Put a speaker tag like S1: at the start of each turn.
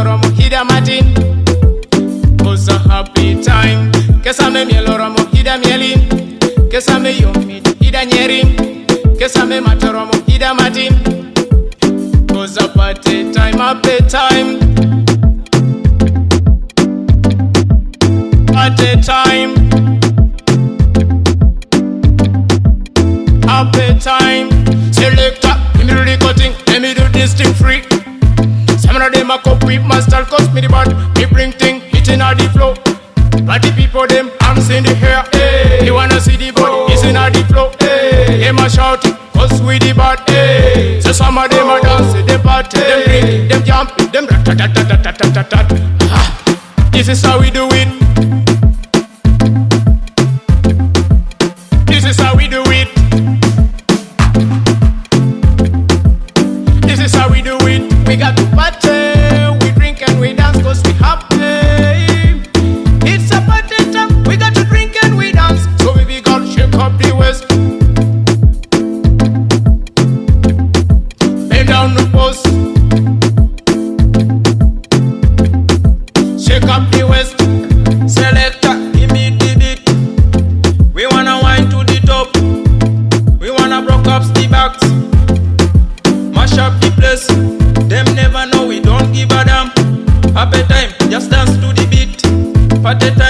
S1: loro mohida matin. Was a happy time. Kesame mi loro mohida mielin. Kesame yomi hida nyerim. Kesame matoro mohida matin. Was a party time, happy time. Party time. Happy time. Selector, give me the cutting, let me do this thing free. Some of them a copy, master cost me the bad. Me bring thing, hitting on the floor. But the people them arms in the air. Hey. You wanna see the body, it's in the floor. Hey. Them a shout, cause we the bad. Hey. So some of them a dance, them party, them drink, them jump, them rat-tat-tat-tat-tat-tat-tat. This is how we do it. This is how we do it. This is how we do it. We got to party, we drink and we dance cause we happy. It's a party time, we got to drink and we dance. So we got shake up the waist. Bend down the post. Shake up the waist. Selector, give me the beat. We wanna wine to the top. We wanna broke up the backs. Mash up the place. Them never know we don't give a damn. Happy time, just dance to the beat. Party time.